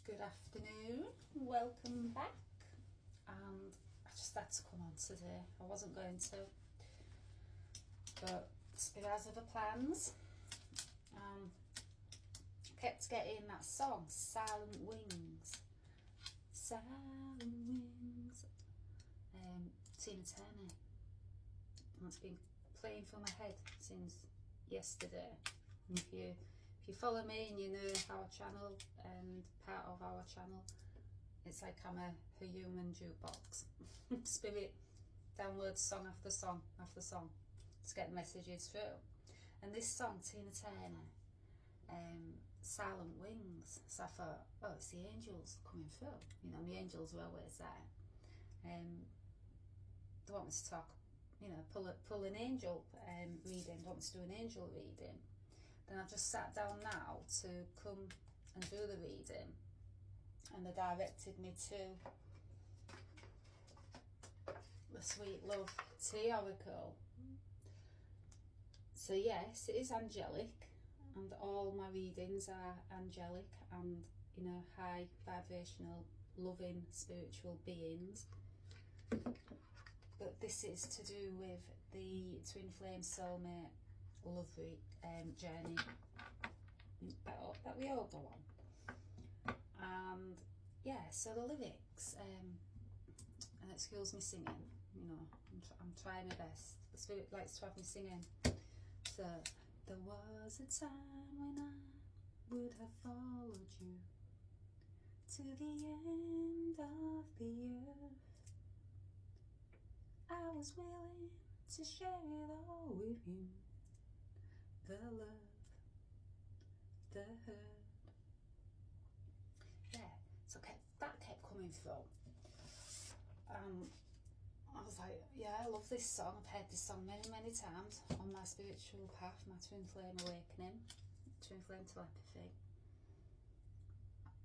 Good afternoon, welcome back. And I just had to come on today. I wasn't going to, but because of the plans, kept getting that song, Silent Wings. Silent Wings. Tina Turner. And it's been playing through my head since yesterday. And if you follow me and you know our channel and part of our channel, it's like I'm a human jukebox. Spirit downloads song after song after song to get messages through. And this song, Tina Turner, Silent Wings. So I thought, oh, it's the angels coming through. You know, the angels are always there. They want me to talk, you know, pull an angel reading. They want me to do an angel reading. Then I've just sat down now to come and do the reading, and they directed me to the Sweet Love Tea Oracle. So yes, it is angelic, and all my readings are angelic and, you know, high vibrational, loving, spiritual beings. But this is to do with the twin flame soulmate love journey that we all go on. And yeah, so the lyrics, and excuse me singing, you know, I'm trying my best. The Spirit likes to have me singing. So, there was a time when I would have followed you to the end of the earth. I was willing to share it all with you. The love, the hurt. Yeah, so that kept coming through. I was like, yeah, I love this song. I've heard this song many, many times on my spiritual path, my twin flame awakening, twin flame telepathy.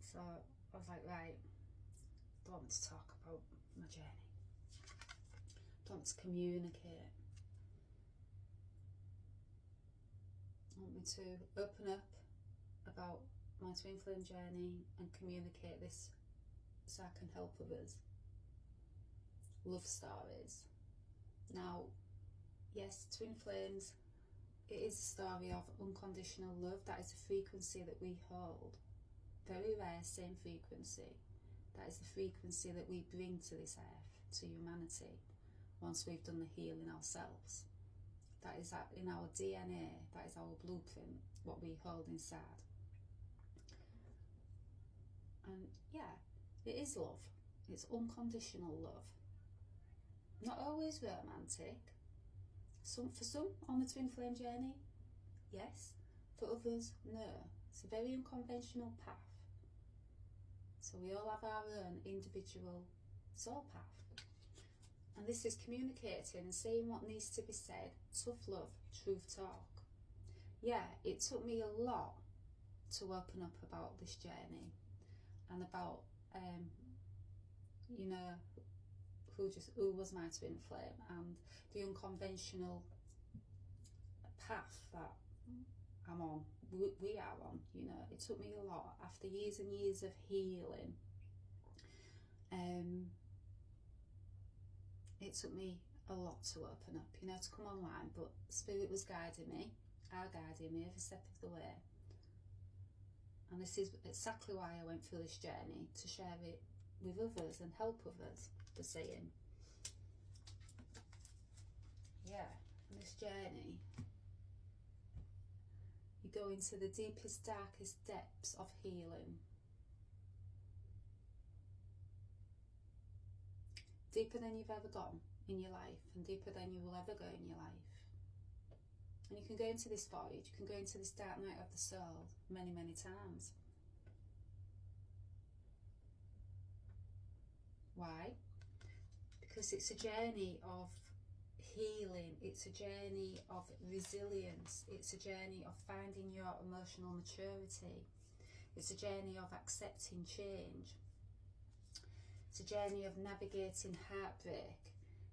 So I was like, right, I don't want to talk about my journey. I don't want to communicate. I want me to open up about my twin flame journey and communicate this so I can help others. Love stories. Now, yes, twin flames, it is a story of unconditional love. That is a frequency that we hold. Very rare, same frequency. That is the frequency that we bring to this earth, to humanity, once we've done the healing ourselves. That is in our DNA, that is our blueprint, what we hold inside. And yeah, it is love. It's unconditional love. Not always romantic. For some on the twin flame journey, yes. For others, no. It's a very unconventional path. So we all have our own individual soul path. And this is communicating and saying what needs to be said. Tough love, truth talk. Yeah, it took me a lot to open up about this journey and about, you know, who was my twin flame and the unconventional path that I'm on, we are on, you know. It took me a lot after years and years of healing. It took me a lot to open up, you know, to come online, but Spirit was guiding me, guiding me every step of the way. And this is exactly why I went through this journey, to share it with others and help others, the saying. Yeah, on this journey, you go into the deepest, darkest depths of healing. Deeper than you've ever gone in your life, and deeper than you will ever go in your life. And you can go into this void, you can go into this dark night of the soul many, many times. Why? Because it's a journey of healing, it's a journey of resilience, it's a journey of finding your emotional maturity, it's a journey of accepting change. It's a journey of navigating heartbreak.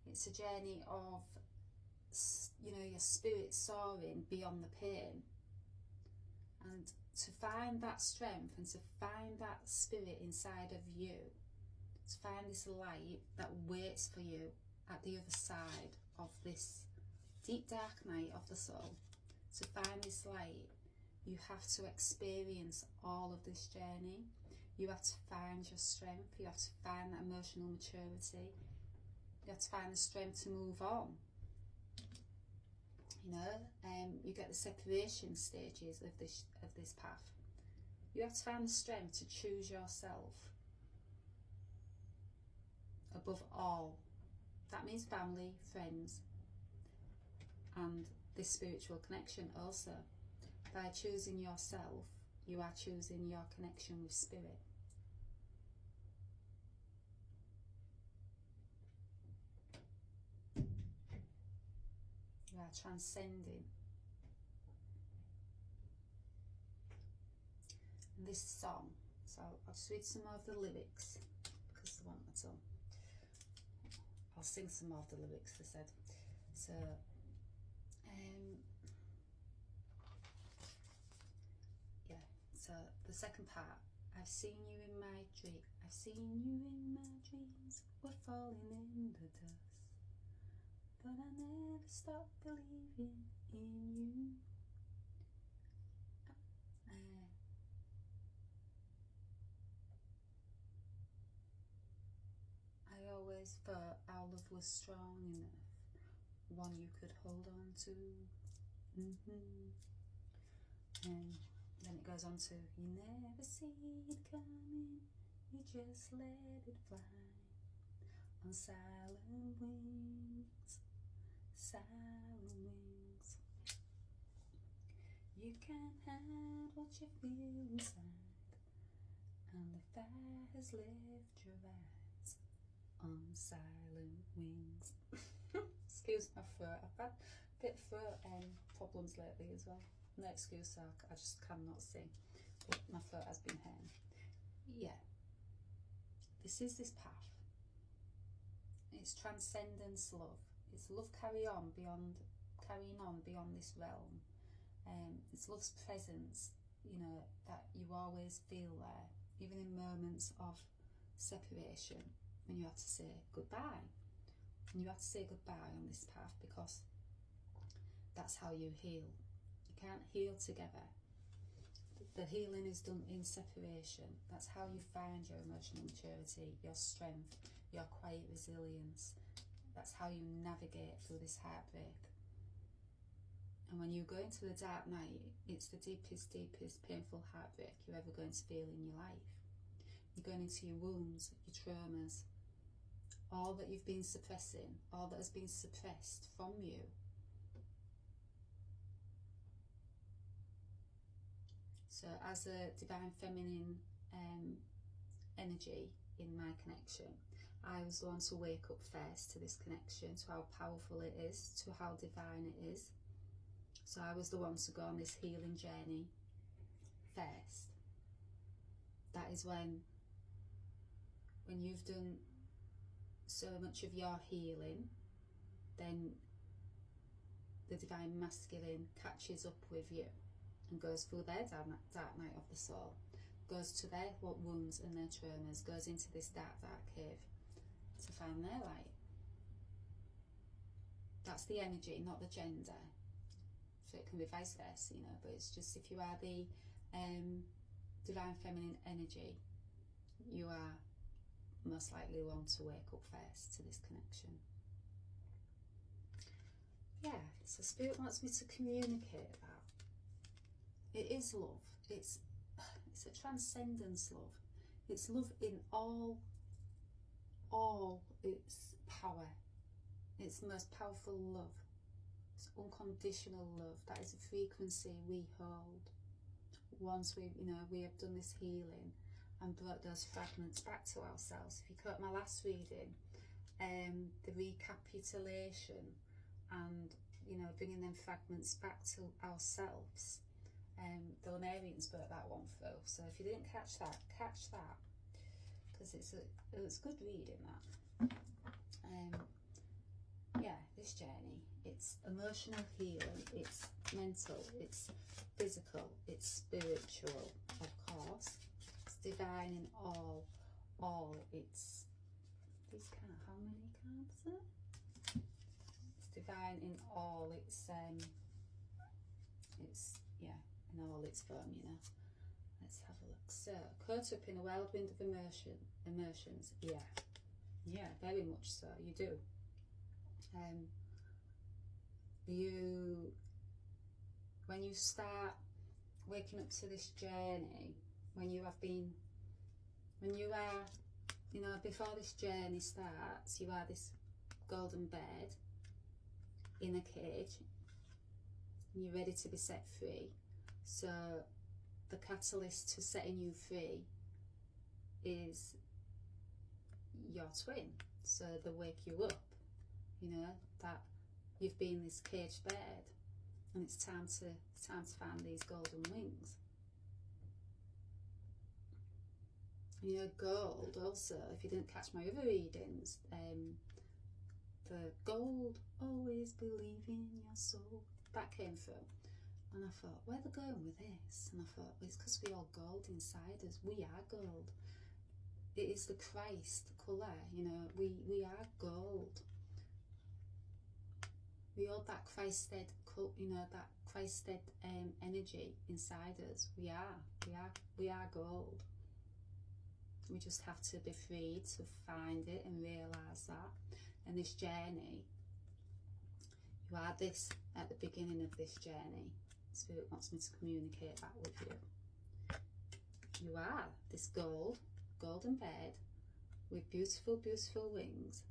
It's a journey of, you know, your spirit soaring beyond the pain. And to find that strength and to find that spirit inside of you, to find this light that waits for you at the other side of this deep dark night of the soul. To find this light, you have to experience all of this journey. You have to find your strength. You have to find that emotional maturity. You have to find the strength to move on. You know, you get the separation stages of this path. You have to find the strength to choose yourself above all. That means family, friends, and this spiritual connection also. By choosing yourself, you are choosing your connection with spirit. You are transcending. And this song, so I'll just read some more of the lyrics because they want me to. I'll sing some more of the lyrics, they said. So, yeah, so the second part. I've seen you in my dream. I've seen you in my dreams. We're falling in the dust. But I never stopped believing in you. I always thought our love was strong enough, one you could hold on to. And then it goes on to, you never see it coming, you just let it fly on silent wings, silent wings. You can't hide what you feel inside, and the fire has left your eyes on silent wings. Excuse my throat, I've had a bit of throat problems lately as well. No excuse, I just cannot sing, but my throat has been hurting. Yeah, this is this path. It's transcendence love. It's love carrying on beyond this realm. It's love's presence, you know, that you always feel there, even in moments of separation, when you have to say goodbye. And you have to say goodbye on this path, because that's how you heal. You can't heal together. The healing is done in separation. That's how you find your emotional maturity, your strength, your quiet resilience. That's how you navigate through this heartbreak. And when you go into the dark night, it's the deepest, deepest painful heartbreak you're ever going to feel in your life. You're going into your wounds, your traumas, all that you've been suppressing, all that has been suppressed from you. So as a divine feminine energy in my connection, I was the one to wake up first to this connection, to how powerful it is, to how divine it is. So I was the one to go on this healing journey first. That is when you've done so much of your healing, then the divine masculine catches up with you and goes through their dark night of the soul, goes to their wounds and their traumas, goes into this dark, dark cave to find their light. That's the energy, not the gender. So it can be vice versa, you know, but it's just if you are the divine feminine energy, you are most likely one to wake up first to this connection. Yeah, so Spirit wants me to communicate that. It is love. It's a transcendence love. It's love in all its power. It's the most powerful love. It's unconditional love. That is a frequency we hold. Once we have done this healing and brought those fragments back to ourselves. If you caught my last reading, the recapitulation and bringing them fragments back to ourselves. The Lemurians brought that one through. So if you didn't catch that, because it's good reading that. yeah, this journey, it's emotional healing, it's mental, it's physical, it's spiritual, of course. It's divine in all. It's these kind of, how many cards are there? It's divine in all. It's yeah, in all its form, you know. Let's have a look. So, caught up in a whirlwind of emotions. Yeah, very much so. You do. When you start waking up to this journey, when you are, you know, before this journey starts, you are this golden bird in a cage, and you're ready to be set free. So the catalyst to setting you free is your twin. So they wake you up, you know, that you've been this caged bird, and it's time to find these golden wings. You know, gold also, if you didn't catch my other readings, the gold, always believe in your soul, that came through. And I thought, where are they going with this? And I thought, well, it's because we are gold inside us. We are gold. It is the Christ colour, you know, we are gold. We hold that Christed, you know, that Christed energy inside us. We are gold. We just have to be free to find it and realise that. And this journey, you are this at the beginning of this journey. Spirit wants me to communicate that with you. You are this golden bird with beautiful, beautiful wings,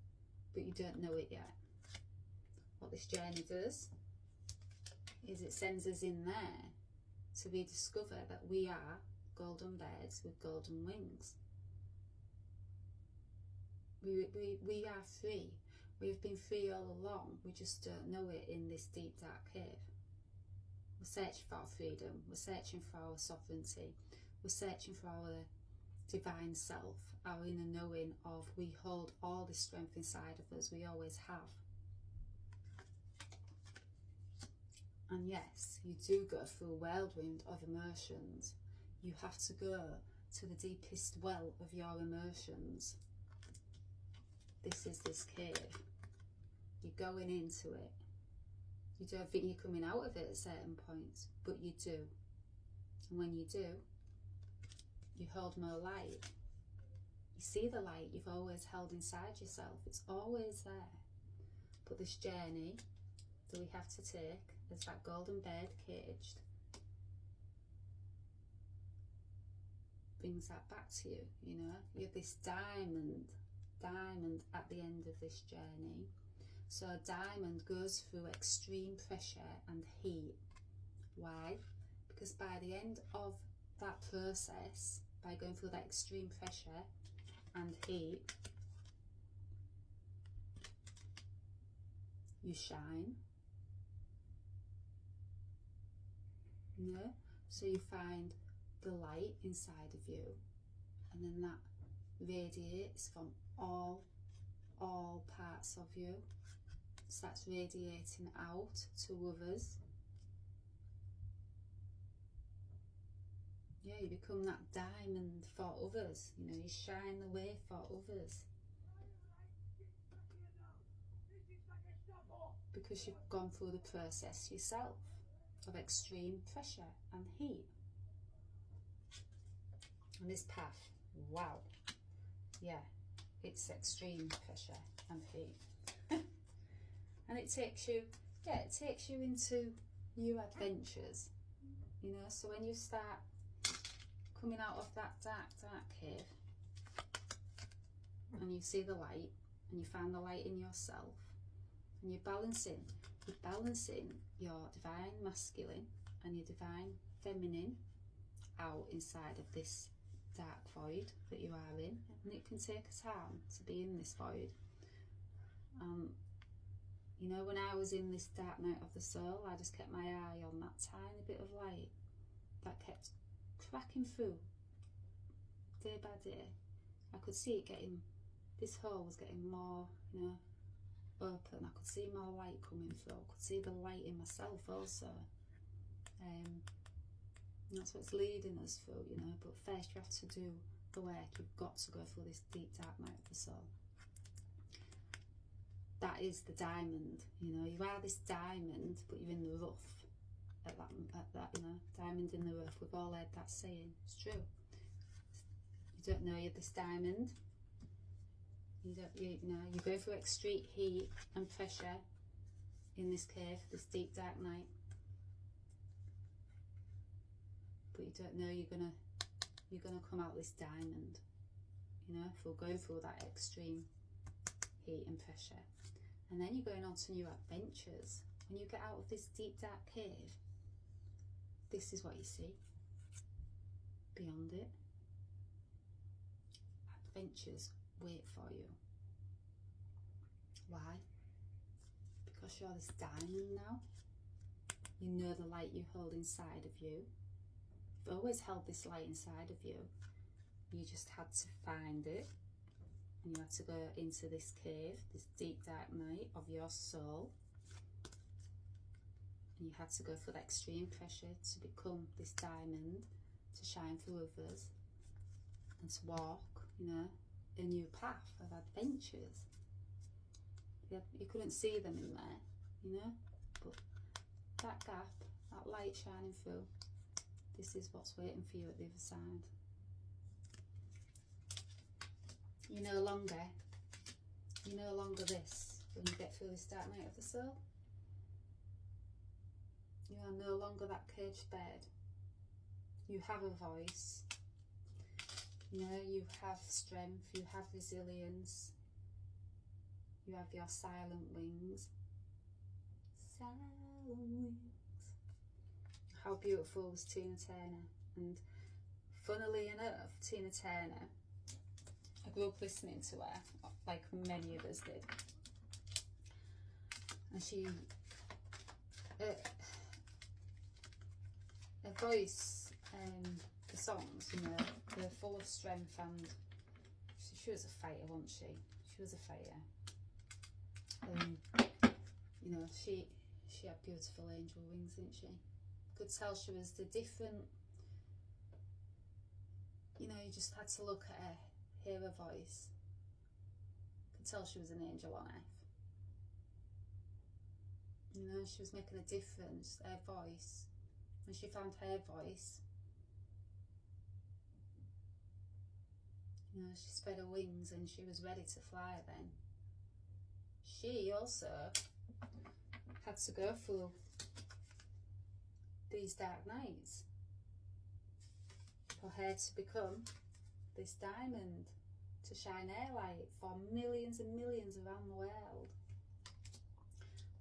but you don't know it yet. What this journey does is it sends us in there to rediscover that we are golden birds with golden wings. We are free. We've been free all along. We just don't know it in this deep, dark cave. We're searching for our freedom. We're searching for our sovereignty. We're searching for our divine self, our inner knowing of we hold all this strength inside of us. We always have. And yes, you do go through a whirlwind of emotions. You have to go to the deepest well of your emotions. This is this cave. You're going into it. You don't think you're coming out of it at certain points, but you do. And when you do, you hold more light. You see the light you've always held inside yourself. It's always there. But this journey that we have to take as that golden bird caged brings that back to you, you know. You're this diamond at the end of this journey. So a diamond goes through extreme pressure and heat. Why? Because by the end of that process, by going through that extreme pressure and heat, you shine. You know? So you find the light inside of you, and then that radiates from all parts of you. Starts radiating out to others. Yeah, you become that diamond for others. You know, you shine the way for others. Because you've gone through the process yourself of extreme pressure and heat. And this path, wow. Yeah, it's extreme pressure and heat. And it takes you into new adventures, you know. So when you start coming out of that dark cave and you see the light and you find the light in yourself, and you're balancing your divine masculine and your divine feminine out inside of this dark void that you are in. And it can take a time to be in this void. You know, when I was in this dark night of the soul, I just kept my eye on that tiny bit of light that kept cracking through day by day. I could see it getting, this hole was getting more, you know, open. I could see my light coming through. I could see the light in myself also. That's what's leading us through, you know. But first you have to do the work. You've got to go through this deep dark night of the soul. That is the diamond, you know. You are this diamond, but you're in the rough. At that, you know, diamond in the rough. We've all heard that saying. It's true. You don't know you're this diamond. You know, you go through extreme heat and pressure in this cave, this deep dark night. But you don't know you're gonna come out this diamond. You know, if we'll go through that extreme heat and pressure. And then you're going on to new adventures. When you get out of this deep dark cave, this is what you see. Beyond it, adventures wait for you. Why? Because you're this diamond now. You know the light you hold inside of you. You've always held this light inside of you. You just had to find it. And you had to go into this cave, this deep dark night of your soul. And you had to go through that extreme pressure to become this diamond, to shine through others, and to walk, you know, a new path of adventures. You couldn't see them in there, you know, but that gap, that light shining through, this is what's waiting for you at the other side. You're no longer this when you get through this dark night of the soul. You are no longer that caged bird. You have a voice. You know, you have strength, you have resilience. You have your silent wings. Silent wings. How beautiful was Tina Turner. And funnily enough, Tina Turner, I grew up listening to her, like many of us did. And she, her voice, the songs, you know, they're full of strength, and she was a fighter, wasn't she? She was a fighter. You know, she had beautiful angel wings, didn't she? Could tell she was the different, you know, you just had to look at her, hear her voice. Could tell she was an angel on earth. You know, she was making a difference, her voice. When she found her voice, you know, she spread her wings and she was ready to fly then. She also had to go through these dark nights for her to become this diamond, to shine her light for millions and millions around the world.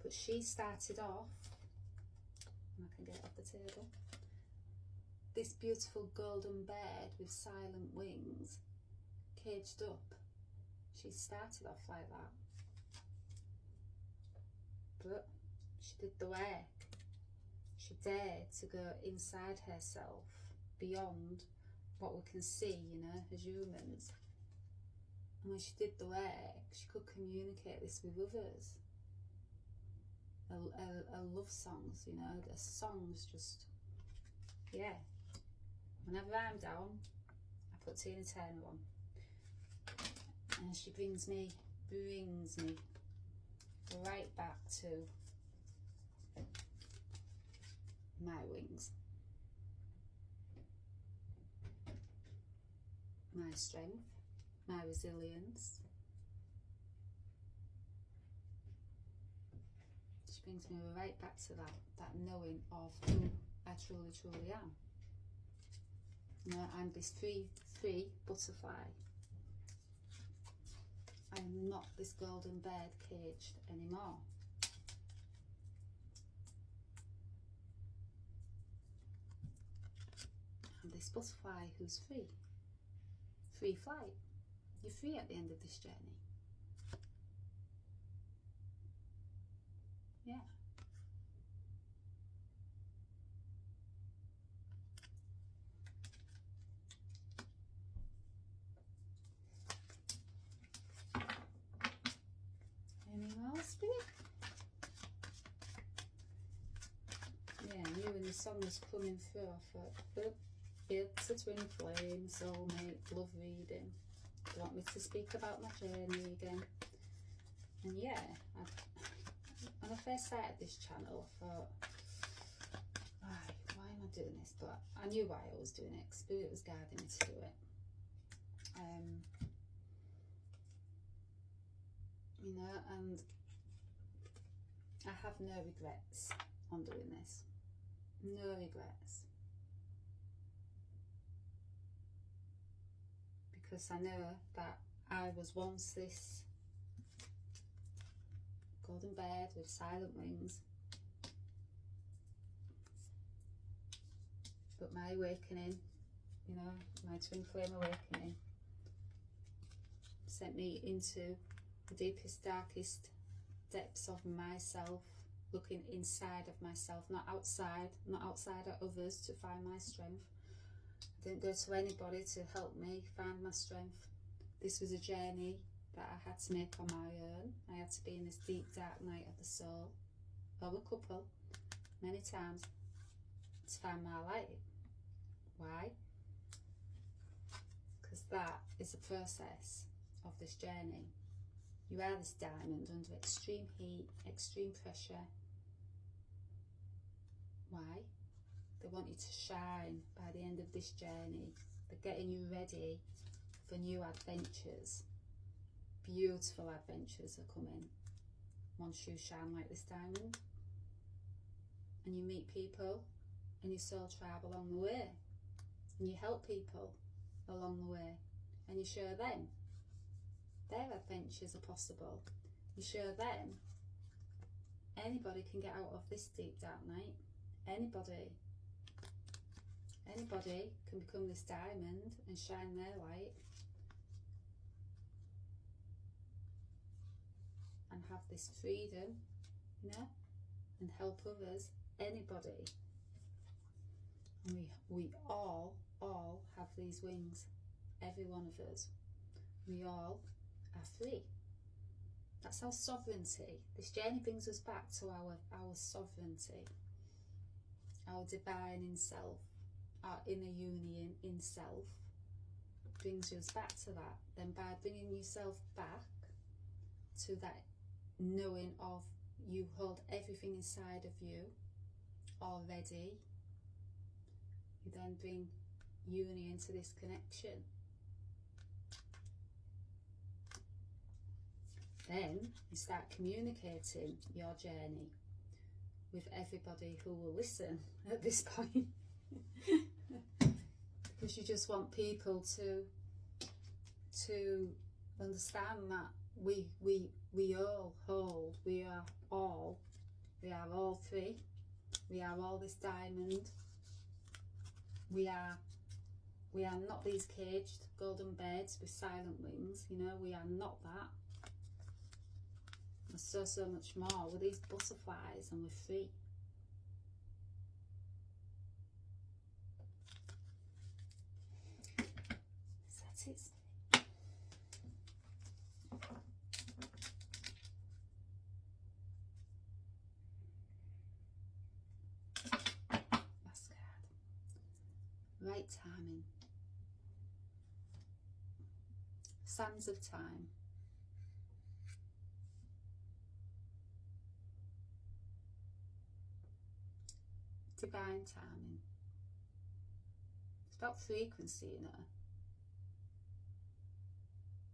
But she started off, and I can get it off the table, this beautiful golden bird with silent wings, caged up. She started off like that. But she did the work. She dared to go inside herself, beyond what we can see, you know, as humans. And when she did the work, she could communicate this with others. Her love songs, you know, the songs just, yeah. Whenever I'm down, I put Tina Turner on. And she brings me right back to my wings, my strength, my resilience. She brings me right back to that knowing of who I truly am. You know, I'm this free butterfly. I'm not this golden bird caged anymore. I'm this butterfly who's free. Free flight. You're free at the end of this journey. Yeah. Anything else the song was coming through, I thought, oh, it's a twin flame, soulmate, love reading. Do you want me to speak about my journey again? And yeah, when I first started this channel, I thought, why am I doing this? But I knew why I was doing it, because Spirit was guiding me to do it. You know, and I have no regrets on doing this. No regrets. Because I know that I was once this golden bird with silent wings. But my awakening, you know, my twin flame awakening sent me into the deepest, darkest depths of myself, looking inside of myself, not outside of others to find my strength. I didn't go to anybody to help me find my strength. This was a journey that I had to make on my own. I had to be in this deep, dark night of the soul, or a couple, many times, to find my light. Why? Because that is the process of this journey. You are this diamond under extreme heat, extreme pressure. Why? They want you to shine by the end of this journey. They're getting you ready for new adventures. Beautiful adventures are coming once you shine like this diamond. And you meet people and you soul tribe along the way. And you help people along the way. And you show them their adventures are possible. You show them anybody can get out of this deep dark night. Anybody can become this diamond and shine their light and have this freedom, you know, and help others. Anybody. And we all have these wings. Every one of us. We all are free. That's our sovereignty. This journey brings us back to our sovereignty, our divine in self, our inner union in self brings us back to that. Then by bringing yourself back to that knowing of you hold everything inside of you already, you then bring union to this connection. Then you start communicating your journey with everybody who will listen at this point. Because you just want people to understand that we all hold, we are all free. We are all this diamond. We are not these caged golden birds with silent wings, you know, we are not that. We're so much more. We're these butterflies and we're free. So that's it. Last card. Right timing. Sands of time. Divine timing. It's about frequency, you know.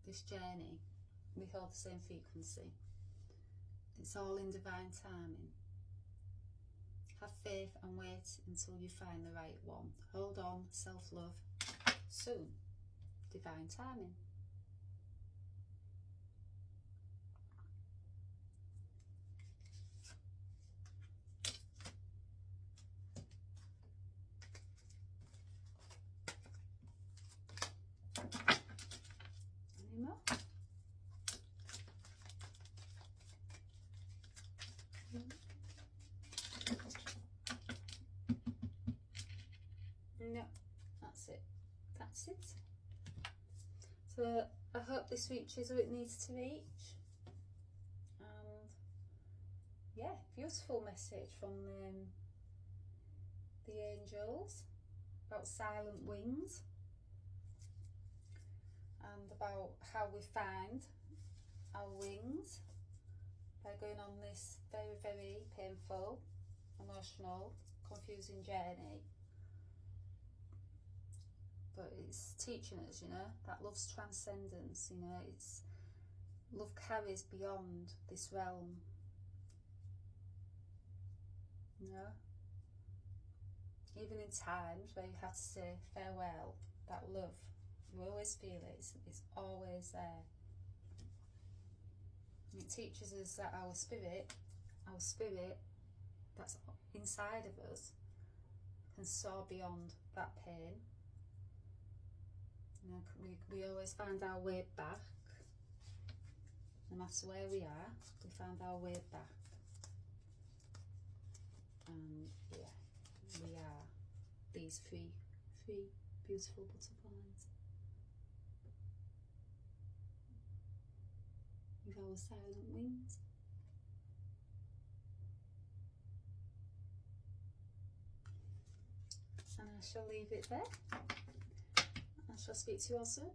This journey, we hold the same frequency. It's all in divine timing. Have faith and wait until you find the right one. Hold on, self-love. Soon. Divine timing. Any more? No, that's it. That's it. So I hope this reaches who it needs to reach. And yeah, beautiful message from the angels, about silent wings, and about how we find our wings by going on this very, very painful, emotional, confusing journey. But it's teaching us, you know, that love's transcendence, you know, it's love carries beyond this realm. You know? Even in times where you have to say farewell, that love, you always feel it, it's always there. And it teaches us that our spirit that's inside of us can soar beyond that pain. You know, we always find our way back. No matter where we are, we find our way back. And yeah, we are these three beautiful butterflies with our silent wings. And I shall leave it there. I shall speak to you all soon.